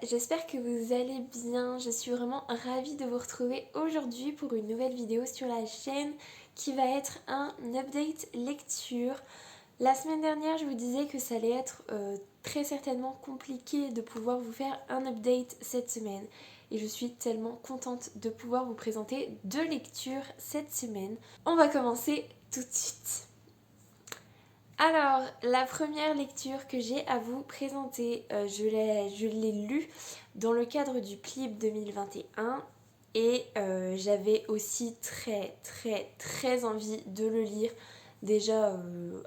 j'espère que vous allez bien. Je suis vraiment ravie de vous retrouver aujourd'hui pour une nouvelle vidéo sur la chaîne qui va être un update lecture. La semaine dernière, je vous disais que ça allait être très certainement compliqué de pouvoir vous faire un update cette semaine. Et je suis tellement contente de pouvoir vous présenter deux lectures cette semaine. On va commencer tout de suite. Alors, la première lecture que j'ai à vous présenter, je l'ai lue dans le cadre du PLIB 2021 et j'avais aussi très envie de le lire déjà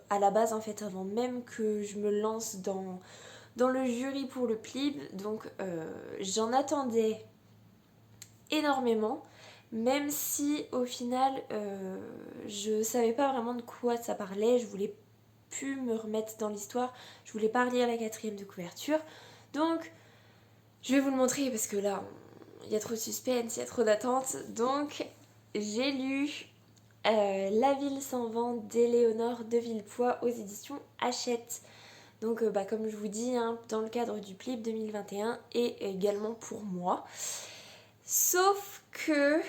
à la base en fait avant même que je me lance dans le jury pour le PLIB, donc j'en attendais énormément. Même si au final je savais pas vraiment de quoi ça parlait, je voulais pu me remettre dans l'histoire. Je voulais pas relire la quatrième de couverture. Donc, je vais vous le montrer parce que là, il y a trop de suspense, il y a trop d'attente. Donc, j'ai lu La ville sans vent d'Éléonore de Villepoix aux éditions Hachette. Donc, comme je vous dis, hein, dans le cadre du PLIB 2021 et également pour moi. Sauf que...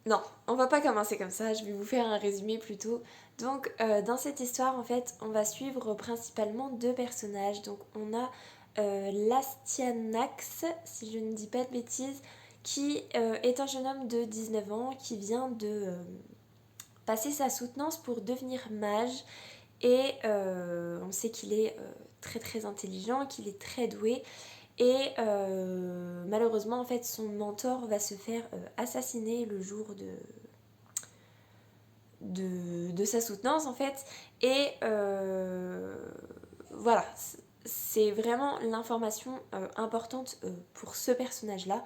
Non, on va pas commencer comme ça, je vais vous faire un résumé plutôt. Donc dans cette histoire en fait on va suivre principalement deux personnages. Donc on a Lastianax, si je ne dis pas de bêtises, qui est un jeune homme de 19 ans qui vient de passer sa soutenance pour devenir mage. Et on sait qu'il est très intelligent, qu'il est très doué. Et malheureusement en fait son mentor va se faire assassiner le jour de sa soutenance en fait. Et voilà, c'est vraiment l'information importante pour ce personnage là.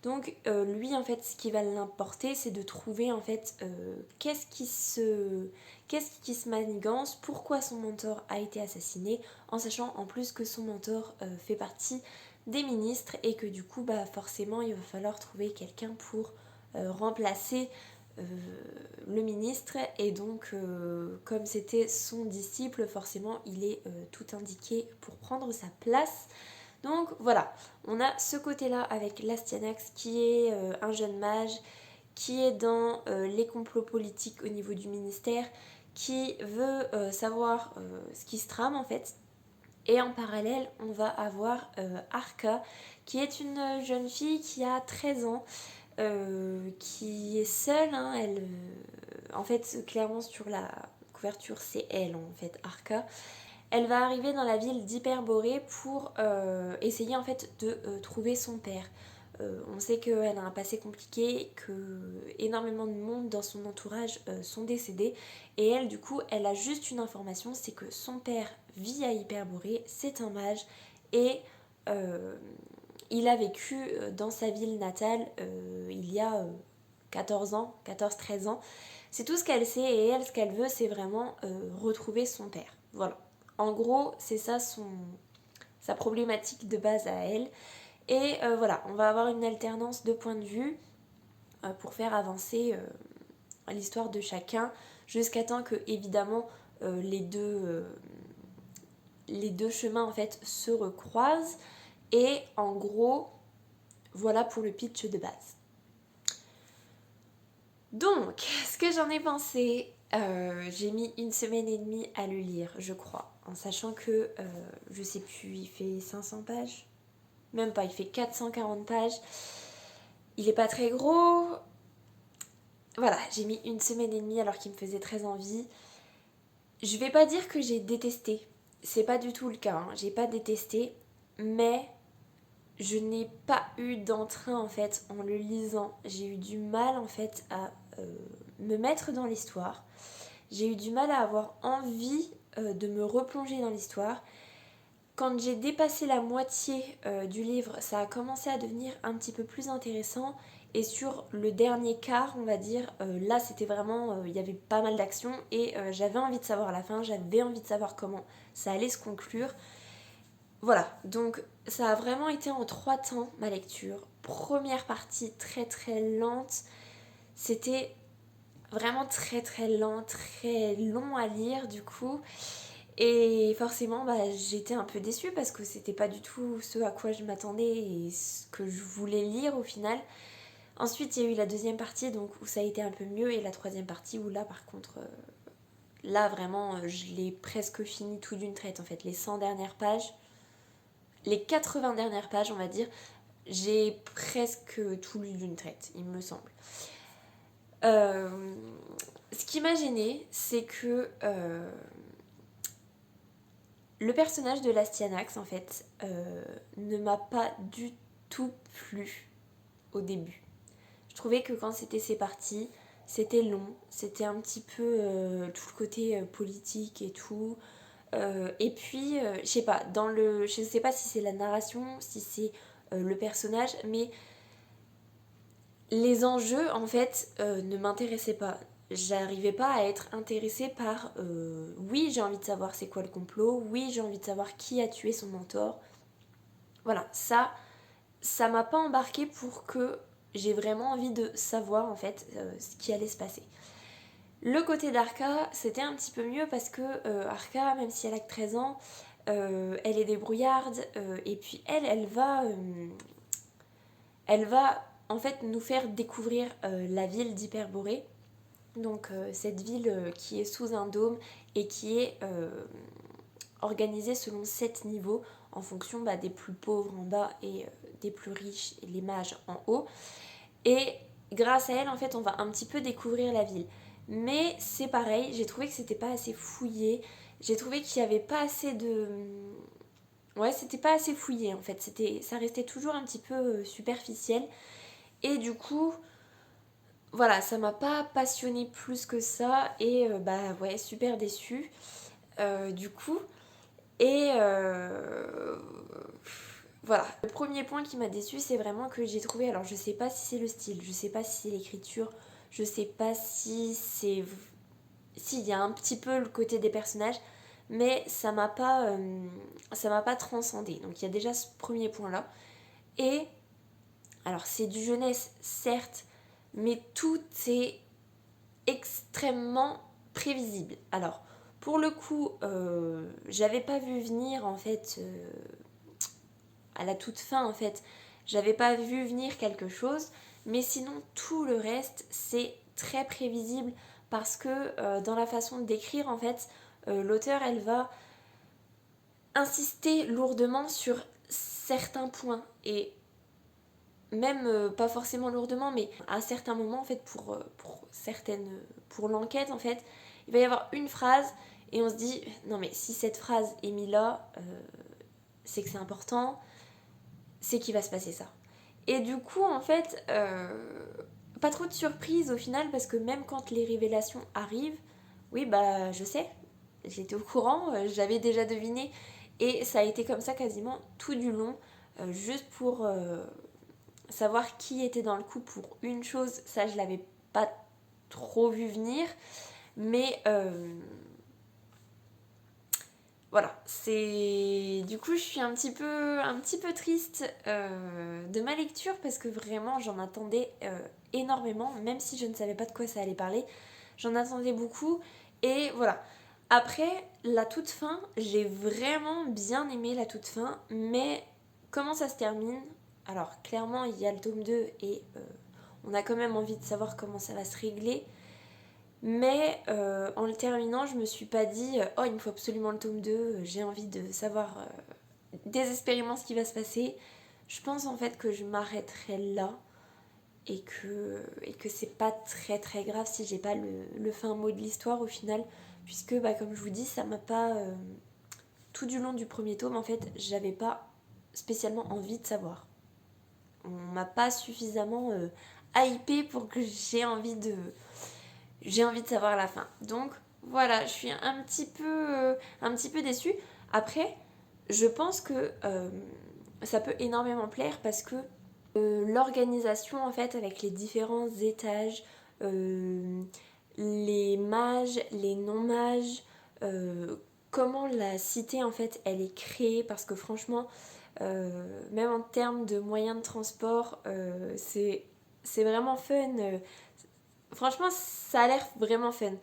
Donc lui en fait ce qui va l'importer c'est de trouver en fait qu'est-ce qui se manigance, pourquoi son mentor a été assassiné, en sachant en plus que son mentor fait partie des ministres et que du coup bah forcément il va falloir trouver quelqu'un pour remplacer le ministre. Et donc comme c'était son disciple forcément il est tout indiqué pour prendre sa place. Donc voilà, on a ce côté-là avec Lastianax qui est un jeune mage, qui est dans les complots politiques au niveau du ministère, qui veut savoir ce qui se trame en fait. Et en parallèle, on va avoir Arka, qui est une jeune fille qui a 13 ans, qui est seule. Hein, elle, en fait, clairement sur la couverture, c'est elle en fait, Arka. Elle va arriver dans la ville d'Hyperborée pour essayer en fait de trouver son père. On sait qu'elle a un passé compliqué, que énormément de monde dans son entourage sont décédés. Et elle, du coup, elle a juste une information, c'est que son père vit à Hyperborée, c'est un mage, et il a vécu dans sa ville natale il y a 14 ans, 14-13 ans. C'est tout ce qu'elle sait, et elle, ce qu'elle veut, c'est vraiment retrouver son père. Voilà. En gros, c'est ça sa problématique de base à elle. Et voilà, on va avoir une alternance de points de vue pour faire avancer l'histoire de chacun, jusqu'à temps que, évidemment, les deux chemins, en fait, se recroisent. Et en gros, voilà pour le pitch de base. Donc, ce que j'en ai pensé, j'ai mis 1 semaine et demie à le lire, je crois, en sachant que, je sais plus, il fait 500 pages, même pas, il fait 440 pages, il est pas très gros, voilà, j'ai mis 1 semaine et demie alors qu'il me faisait très envie. Je vais pas dire que j'ai détesté, c'est pas du tout le cas, hein. J'ai pas détesté, mais je n'ai pas eu d'entrain en fait en le lisant. J'ai eu du mal en fait à me mettre dans l'histoire. J'ai eu du mal à avoir envie de me replonger dans l'histoire. Quand j'ai dépassé la moitié du livre, ça a commencé à devenir un petit peu plus intéressant. Et sur le dernier quart, on va dire, là c'était vraiment, il y avait pas mal d'action et j'avais envie de savoir la fin, j'avais envie de savoir comment ça allait se conclure. Voilà, donc ça a vraiment été en 3 temps ma lecture. Première partie très lente, c'était vraiment très lent, très long à lire du coup. Et forcément, bah, j'étais un peu déçue parce que c'était pas du tout ce à quoi je m'attendais et ce que je voulais lire au final. Ensuite, il y a eu la deuxième partie donc où ça a été un peu mieux et la troisième partie où là, par contre, là vraiment, je l'ai presque fini tout d'une traite en fait. Les 100 dernières pages, les 80 dernières pages, on va dire, j'ai presque tout lu d'une traite, il me semble. Ce qui m'a gênée, c'est que le personnage de l'Astyanax, en fait, ne m'a pas du tout plu au début. Je trouvais que quand c'était ses parties, c'était long, c'était un petit peu tout le côté politique et tout. Et puis, je sais pas, je sais pas si c'est la narration, si c'est le personnage, mais les enjeux, en fait, ne m'intéressaient pas. J'arrivais pas à être intéressée par oui, j'ai envie de savoir c'est quoi le complot, oui, j'ai envie de savoir qui a tué son mentor. Voilà, ça m'a pas embarqué pour que j'ai vraiment envie de savoir en fait ce qui allait se passer. Le côté d'Arca, c'était un petit peu mieux parce que Arca, même si elle a que 13 ans, elle est débrouillarde et puis elle va en fait nous faire découvrir la ville d'Hyperborée. Donc cette ville qui est sous un dôme et qui est organisée selon 7 niveaux en fonction des plus pauvres en bas et des plus riches et les mages en haut. Et grâce à elle, en fait, on va un petit peu découvrir la ville. Mais c'est pareil, j'ai trouvé que c'était pas assez fouillé. J'ai trouvé qu'il y avait pas assez de... Ouais, c'était pas assez fouillé en fait. Ça restait toujours un petit peu superficiel. Et du coup, voilà, ça m'a pas passionné plus que ça. Et bah ouais, super déçue du coup. Et voilà. Le premier point qui m'a déçue, c'est vraiment que j'ai trouvé. Alors, je sais pas si c'est le style, je sais pas si c'est l'écriture, je sais pas si c'est. S'il y a un petit peu le côté des personnages, mais ça m'a pas transcendé. Donc, il y a déjà ce premier point-là. Et. Alors, c'est du jeunesse, certes, mais tout est extrêmement prévisible. Alors, pour le coup, j'avais pas vu venir en fait à la toute fin en fait, j'avais pas vu venir quelque chose, mais sinon tout le reste c'est très prévisible parce que dans la façon d'écrire en fait, l'auteur elle va insister lourdement sur certains points et même pas forcément lourdement mais à certains moments en fait pour l'enquête en fait, il va y avoir une phrase et on se dit non mais si cette phrase est mise là, c'est que c'est important, c'est qu'il va se passer ça. Et du coup, en fait, pas trop de surprise au final, parce que même quand les révélations arrivent, oui, bah je sais, j'étais au courant, j'avais déjà deviné, et ça a été comme ça quasiment tout du long, juste pour savoir qui était dans le coup pour une chose, ça je l'avais pas trop vu venir, mais voilà, c'est du coup je suis un petit peu triste de ma lecture parce que vraiment j'en attendais énormément, même si je ne savais pas de quoi ça allait parler, j'en attendais beaucoup et voilà. Après la toute fin, j'ai vraiment bien aimé la toute fin, mais comment ça se termine? Alors clairement il y a le tome 2 et on a quand même envie de savoir comment ça va se régler. Mais en le terminant, je me suis pas dit oh, il me faut absolument le tome 2, j'ai envie de savoir désespérément ce qui va se passer. Je pense en fait que je m'arrêterai là et que c'est pas très très grave si j'ai pas le fin mot de l'histoire au final, puisque comme je vous dis, ça m'a pas. Tout du long du premier tome, en fait, j'avais pas spécialement envie de savoir. On m'a pas suffisamment hypé pour que j'ai envie de savoir la fin. Donc voilà, je suis un petit peu déçue. Après, je pense que ça peut énormément plaire parce que l'organisation en fait avec les différents étages, les mages, les non-mages, comment la cité en fait elle est créée parce que franchement, même en termes de moyens de transport, c'est vraiment fun. Franchement, ça a l'air vraiment fun.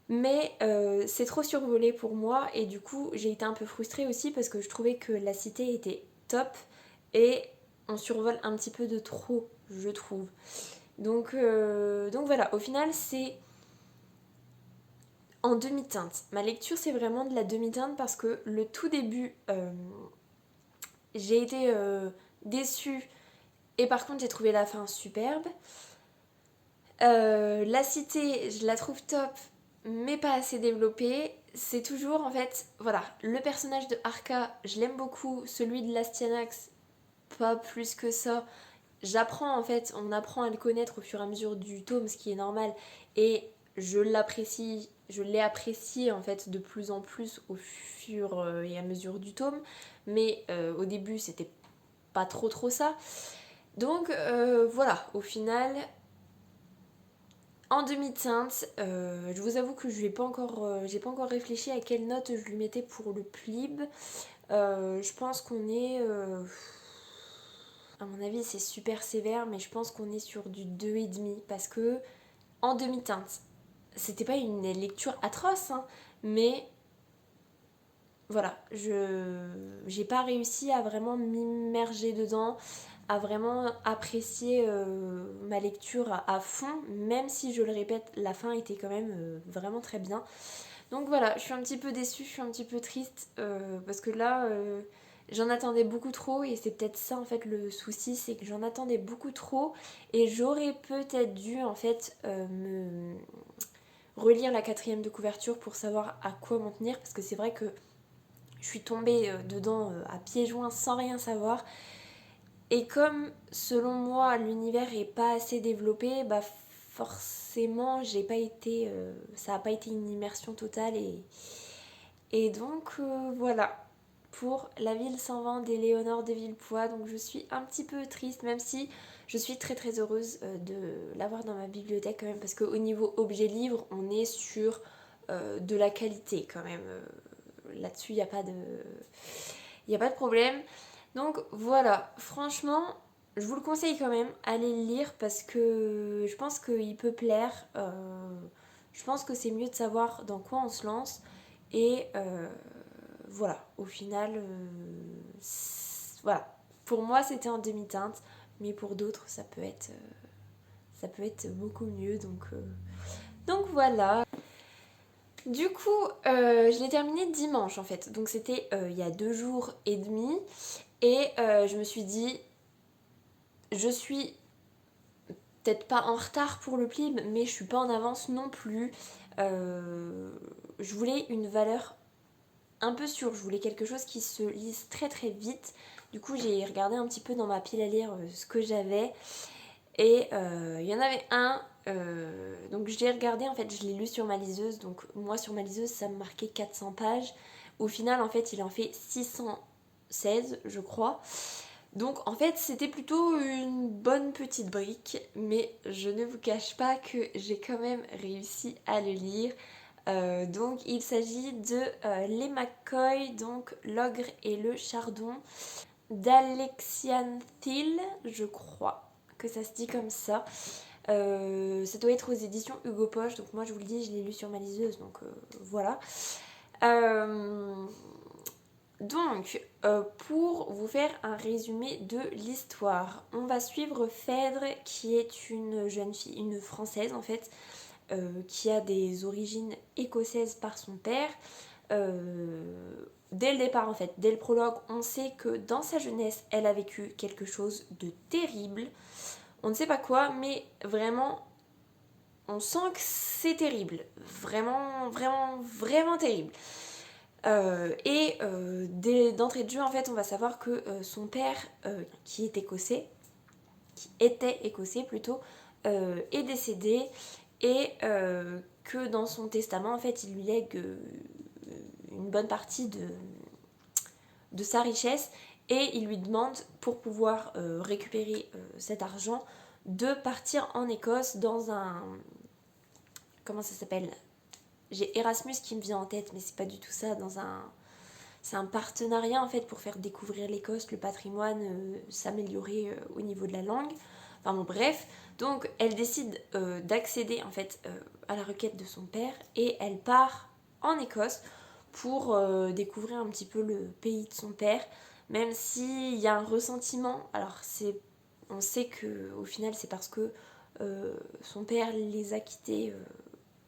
Mais c'est trop survolé pour moi et du coup j'ai été un peu frustrée aussi parce que je trouvais que la cité était top et on survole un petit peu de trop, je trouve. Donc voilà, au final c'est en demi-teinte. Ma lecture c'est vraiment de la demi-teinte parce que le tout début j'ai été déçue et par contre j'ai trouvé la fin superbe. La cité, je la trouve top, mais pas assez développée. C'est toujours en fait, voilà, le personnage de Arca, je l'aime beaucoup, celui de l'Astyanax, pas plus que ça. J'apprends en fait, on apprend à le connaître au fur et à mesure du tome, ce qui est normal, et je l'ai apprécié en fait de plus en plus au fur et à mesure du tome, mais au début c'était pas trop ça. Donc voilà, au final, en demi-teinte, je vous avoue que je n'ai pas j'ai pas encore réfléchi à quelle note je lui mettais pour le plib. Je pense qu'on est... à mon avis c'est super sévère, mais je pense qu'on est sur du 2,5 parce que en demi-teinte, c'était pas une lecture atroce, hein, mais voilà, j'ai pas réussi à vraiment m'immerger dedans, à vraiment apprécier ma lecture à fond, même si je le répète, la fin était quand même vraiment très bien. Donc voilà, je suis un petit peu déçue, je suis un petit peu triste parce que là, j'en attendais beaucoup trop et c'est peut-être ça en fait le souci, c'est que j'en attendais beaucoup trop et j'aurais peut-être dû en fait me relire la quatrième de couverture pour savoir à quoi m'en tenir parce que c'est vrai que je suis tombée dedans à pieds joints sans rien savoir. Et comme selon moi l'univers est pas assez développé, bah forcément j'ai pas été, ça a pas été une immersion totale et donc voilà pour La ville sans vent d'Éléonore de Villepoix. Donc je suis un petit peu triste même si je suis très heureuse de l'avoir dans ma bibliothèque quand même parce qu'au niveau objet livre on est sur de la qualité quand même. Là-dessus il n'y a pas de... Il n'y a pas de problème. Donc voilà, franchement, je vous le conseille quand même, allez le lire parce que je pense qu'il peut plaire. Je pense que c'est mieux de savoir dans quoi on se lance. Et voilà, au final, voilà. Pour moi, c'était en demi-teinte, mais pour d'autres, ça peut être beaucoup mieux. Donc voilà. Du coup, je l'ai terminé dimanche en fait. Donc c'était il y a 2 jours et demi. Et je me suis dit, je suis peut-être pas en retard pour le plib, mais je suis pas en avance non plus. Je voulais une valeur un peu sûre, je voulais quelque chose qui se lise très vite. Du coup, j'ai regardé un petit peu dans ma pile à lire ce que j'avais. Et il y en avait un, donc je l'ai regardé, en fait, je l'ai lu sur ma liseuse. Donc moi, sur ma liseuse, ça me marquait 400 pages. Au final, en fait, il en fait 616, je crois. Donc en fait c'était plutôt une bonne petite brique, mais je ne vous cache pas que j'ai quand même réussi à le lire. Donc il s'agit de Les McCoy, donc L'ogre et le chardon d'Alexian Thiel, je crois que ça se dit comme ça. Ça doit être aux éditions Hugo Poche, donc moi je vous le dis, je l'ai lu sur ma liseuse, donc voilà. Euh, donc, pour vous faire un résumé de l'histoire, on va suivre Phèdre, qui est une jeune fille, une Française en fait, qui a des origines écossaises par son père. Dès le départ en fait, dès le prologue, on sait que dans sa jeunesse, elle a vécu quelque chose de terrible. On ne sait pas quoi, mais vraiment, on sent que c'est terrible. Vraiment terrible. D'entrée de jeu, en fait, on va savoir que son père, qui est écossais, qui était écossais plutôt, est décédé et que dans son testament, en fait, il lui lègue une bonne partie de sa richesse et il lui demande, pour pouvoir récupérer cet argent, de partir en Écosse dans un... Comment ça s'appelle? J'ai Erasmus qui me vient en tête, mais c'est pas du tout ça. C'est un partenariat en fait pour faire découvrir l'Écosse, le patrimoine, s'améliorer au niveau de la langue. Enfin bon bref, donc elle décide d'accéder en fait à la requête de son père et elle part en Écosse pour découvrir un petit peu le pays de son père, même s'il y a un ressentiment. Alors on sait que au final c'est parce que son père les a quittés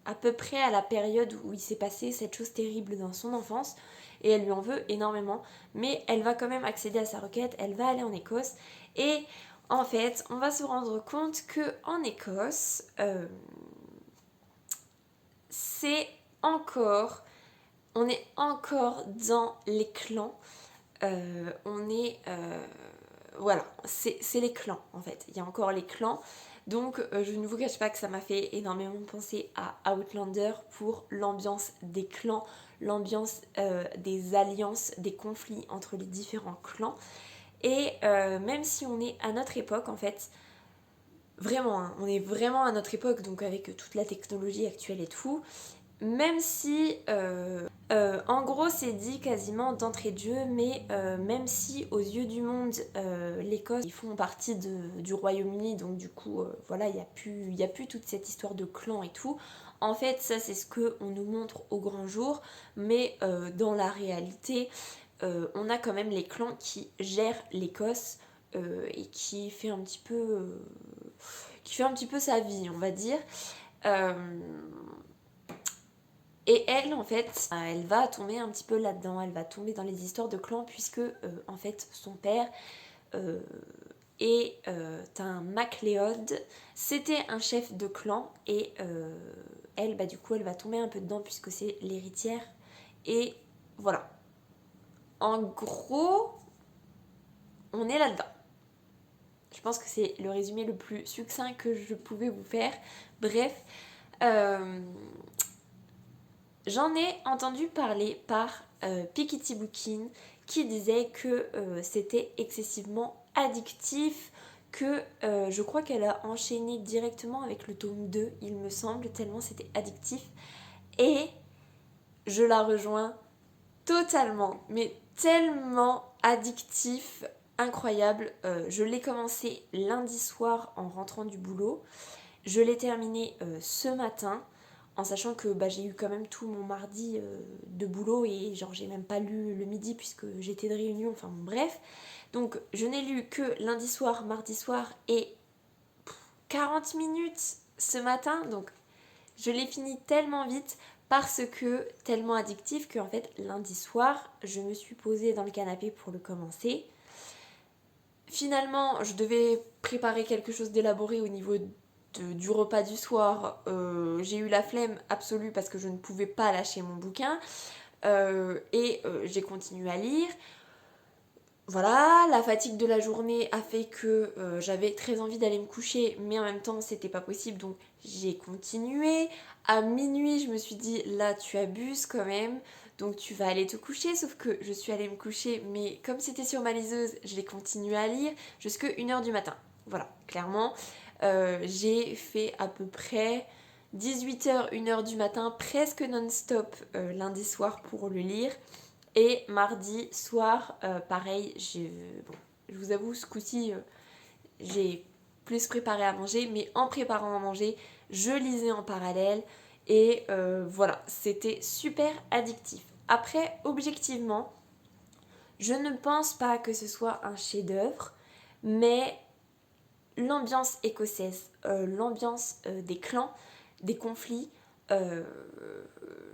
à peu près à la période où il s'est passé cette chose terrible dans son enfance et elle lui en veut énormément, mais elle va quand même accéder à sa requête, elle va aller en Écosse et en fait on va se rendre compte que en Écosse c'est encore, on est encore dans les clans. Voilà, c'est les clans en fait. Il y a encore les clans. Donc je ne vous cache pas que ça m'a fait énormément penser à Outlander pour l'ambiance des clans, l'ambiance des alliances, des conflits entre les différents clans. Et même si on est à notre époque en fait, vraiment, hein, on est vraiment à notre époque, donc avec toute la technologie actuelle et tout, même si, en gros, c'est dit quasiment d'entrée de jeu, mais même si aux yeux du monde, l'Écosse, ils font partie du Royaume-Uni, donc du coup, voilà, il y a plus toute cette histoire de clan et tout. En fait, ça, c'est ce qu'on nous montre au grand jour, mais dans la réalité, on a quand même les clans qui gèrent l'Écosse et qui fait un petit peu sa vie, on va dire. Euh, et elle, en fait, elle va tomber un petit peu là-dedans, elle va tomber dans les histoires de clans, puisque, en fait, son père euh, est un MacLeod. C'était un chef de clan, et elle, bah, du coup, elle va tomber un peu dedans, puisque c'est l'héritière. Et voilà. En gros, on est là-dedans. Je pense que c'est le résumé le plus succinct que je pouvais vous faire. Bref, j'en ai entendu parler par Piketty Bookin qui disait que c'était excessivement addictif, que je crois qu'elle a enchaîné directement avec le tome 2, il me semble, tellement c'était addictif. Et je la rejoins totalement, mais tellement addictif, incroyable. Je l'ai commencé lundi soir en rentrant du boulot. Je l'ai terminé ce matin, en sachant que bah, j'ai eu quand même tout mon mardi de boulot et genre j'ai même pas lu le midi puisque j'étais de réunion, enfin bon, bref. Donc je n'ai lu que lundi soir, mardi soir et 40 minutes ce matin, donc je l'ai fini tellement vite parce que tellement addictif que en fait lundi soir je me suis posée dans le canapé pour le commencer. Finalement je devais préparer quelque chose d'élaboré au niveau du repas du soir. J'ai eu la flemme absolue parce que je ne pouvais pas lâcher mon bouquin et j'ai continué à lire. Voilà, la fatigue de la journée a fait que j'avais très envie d'aller me coucher, mais en même temps c'était pas possible, donc j'ai continué. À minuit, je me suis dit là tu abuses quand même, donc tu vas aller te coucher, sauf que je suis allée me coucher, mais comme c'était sur ma liseuse, j'ai continué à lire jusqu'à 1h du matin. Voilà, clairement, j'ai fait à peu près 18h, 1h du matin, presque non-stop lundi soir pour le lire. Et mardi soir, pareil, je vous avoue, ce coup-ci, j'ai plus préparé à manger, mais en préparant à manger, je lisais en parallèle. Et voilà, c'était super addictif. Après, objectivement, je ne pense pas que ce soit un chef-d'œuvre, mais l'ambiance écossaise, l'ambiance des clans, des conflits, euh,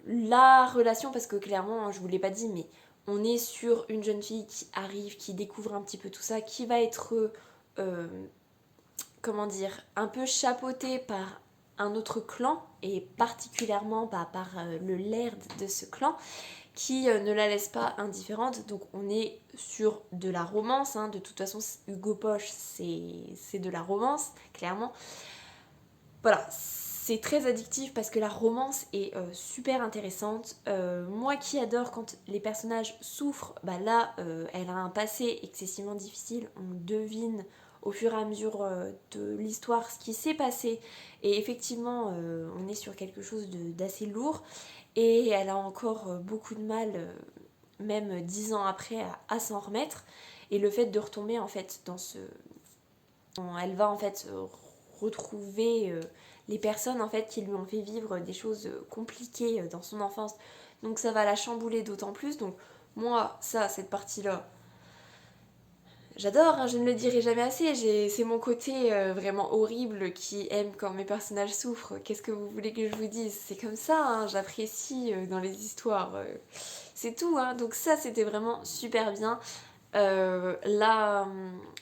la relation, parce que clairement, je vous l'ai pas dit, mais on est sur une jeune fille qui arrive, qui découvre un petit peu tout ça, qui va être, euh, comment dire, un peu chapeautée par un autre clan, et particulièrement bah, par le laird de ce clan, qui ne la laisse pas indifférente. Donc on est sur de la romance, hein. De toute façon Hugo Poche c'est de la romance, clairement. Voilà, c'est très addictif parce que la romance est super intéressante. Moi qui adore quand les personnages souffrent, bah là elle a un passé excessivement difficile, on devine au fur et à mesure de l'histoire ce qui s'est passé et effectivement on est sur quelque chose d'assez lourd et elle a encore beaucoup de mal, même 10 ans après, à s'en remettre. Et le fait de retomber en fait Elle va en fait retrouver les personnes en fait qui lui ont fait vivre des choses compliquées dans son enfance. Donc ça va la chambouler d'autant plus. Donc moi, ça, cette partie-là, j'adore, hein, je ne le dirai jamais assez. C'est mon côté vraiment horrible qui aime quand mes personnages souffrent. Qu'est-ce que vous voulez que je vous dise? C'est comme ça, hein, j'apprécie dans les histoires. C'est tout, hein. Donc ça, c'était vraiment super bien.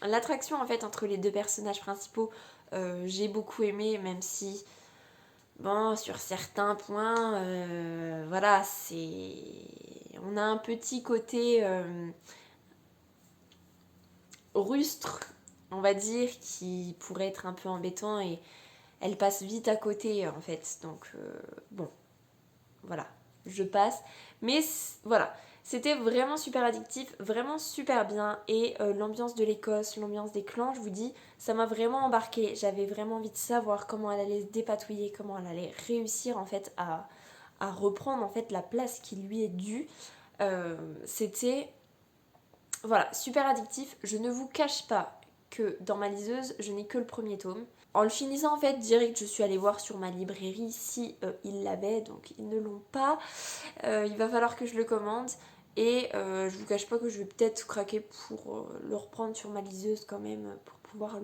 L'attraction en fait entre les deux personnages principaux, j'ai beaucoup aimé, même si, bon, sur certains points, voilà, c'est. On a un petit côté rustre, on va dire, qui pourrait être un peu embêtant et elle passe vite à côté en fait. Donc, bon, voilà, je passe. Mais voilà, c'était vraiment super addictif, vraiment super bien. Et l'ambiance de l'Écosse, l'ambiance des clans, je vous dis, ça m'a vraiment embarqué. J'avais vraiment envie de savoir comment elle allait se dépatouiller, comment elle allait réussir en fait à reprendre en fait la place qui lui est due. C'était voilà, super addictif. Je ne vous cache pas que dans ma liseuse, je n'ai que le premier tome. En le finissant, en fait, direct, je suis allée voir sur ma librairie si ils l'avaient, donc ils ne l'ont pas. Il va falloir que je le commande. Et je vous cache pas que je vais peut-être craquer pour le reprendre sur ma liseuse quand même, pour pouvoir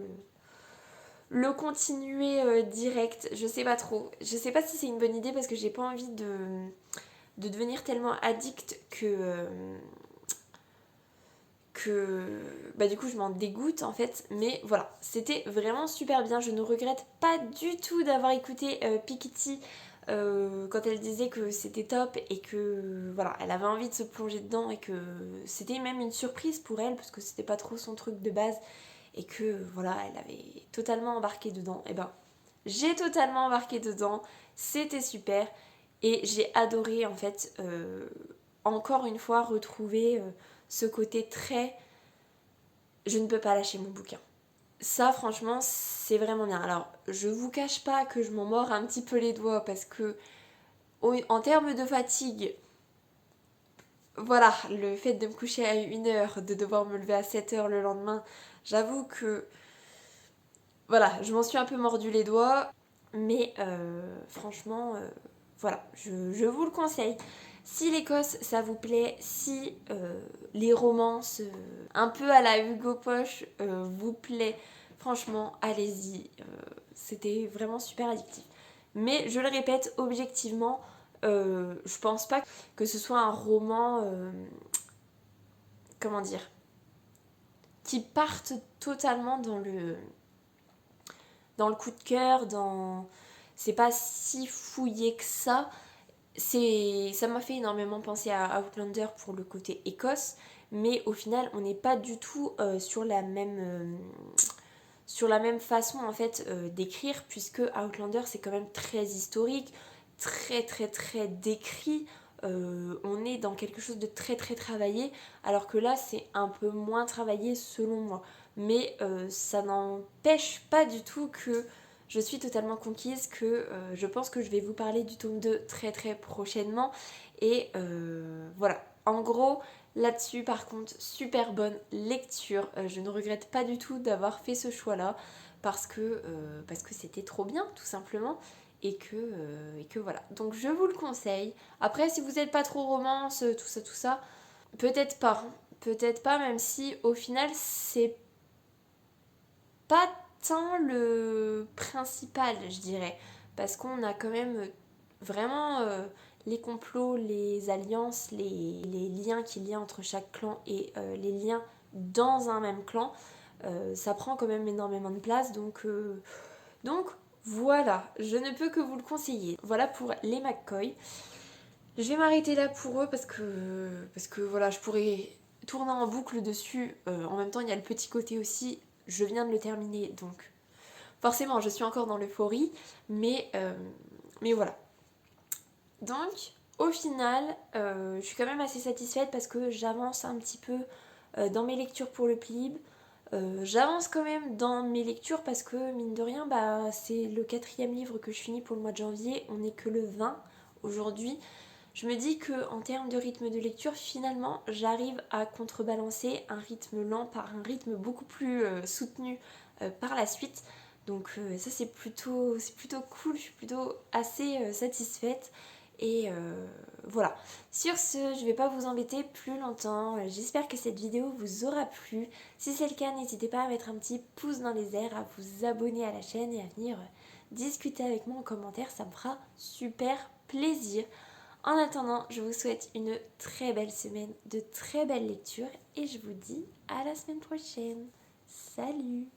le continuer direct. Je sais pas trop. Je sais pas si c'est une bonne idée parce que j'ai pas envie de devenir tellement addict que bah du coup je m'en dégoûte en fait, mais voilà, c'était vraiment super bien. Je ne regrette pas du tout d'avoir écouté Piketty quand elle disait que c'était top et que voilà, elle avait envie de se plonger dedans et que c'était même une surprise pour elle parce que c'était pas trop son truc de base et que voilà, elle avait totalement embarqué dedans. Et ben j'ai totalement embarqué dedans, c'était super et j'ai adoré en fait encore une fois retrouver ce côté très je ne peux pas lâcher mon bouquin. Ça franchement c'est vraiment bien. Alors je vous cache pas que je m'en mords un petit peu les doigts parce que en termes de fatigue, voilà, le fait de me coucher à 1h, de devoir me lever à 7h le lendemain, j'avoue que voilà, je m'en suis un peu mordu les doigts, mais franchement, voilà, je vous le conseille. Si l'Écosse, ça vous plaît, si les romances un peu à la Hugo Poche vous plaît, franchement, allez-y. C'était vraiment super addictif. Mais je le répète, objectivement, je pense pas que ce soit un roman, comment dire, qui parte totalement dans le coup de cœur, dans. C'est pas si fouillé que ça. Ça m'a fait énormément penser à Outlander pour le côté Écosse, mais au final, on n'est pas du tout sur la même façon en fait d'écrire, puisque Outlander c'est quand même très historique, très très très décrit. On est dans quelque chose de très très travaillé, alors que là c'est un peu moins travaillé selon moi. Mais ça n'empêche pas du tout que je suis totalement conquise, que je pense que je vais vous parler du tome 2 très très prochainement. Et voilà, en gros, là-dessus, par contre, super bonne lecture. Je ne regrette pas du tout d'avoir fait ce choix-là parce que c'était trop bien, tout simplement. Et que voilà. Donc je vous le conseille. Après, si vous n'êtes pas trop romance, tout ça, peut-être pas. Peut-être pas, même si au final, c'est pas tant le principal, je dirais. Parce qu'on a quand même vraiment les complots, les alliances, les liens qu'il y a entre chaque clan et les liens dans un même clan. Ça prend quand même énormément de place. Donc voilà, je ne peux que vous le conseiller. Voilà pour les McCoy. Je vais m'arrêter là pour eux parce que voilà, je pourrais tourner en boucle dessus. En même temps, il y a le petit côté aussi. Je viens de le terminer, donc forcément, je suis encore dans l'euphorie, mais voilà. Donc, au final, je suis quand même assez satisfaite parce que j'avance un petit peu dans mes lectures pour le Plib. J'avance quand même dans mes lectures parce que, mine de rien, bah, c'est le 4e livre que je finis pour le mois de janvier. On n'est que le 20 aujourd'hui. Je me dis que en termes de rythme de lecture, finalement, j'arrive à contrebalancer un rythme lent par un rythme beaucoup plus soutenu par la suite. Donc ça c'est plutôt cool, je suis plutôt assez satisfaite. Et voilà. Sur ce, je vais pas vous embêter plus longtemps. J'espère que cette vidéo vous aura plu. Si c'est le cas, n'hésitez pas à mettre un petit pouce dans les airs, à vous abonner à la chaîne et à venir discuter avec moi en commentaire. Ça me fera super plaisir. En attendant, je vous souhaite une très belle semaine, de très belles lectures et je vous dis à la semaine prochaine. Salut!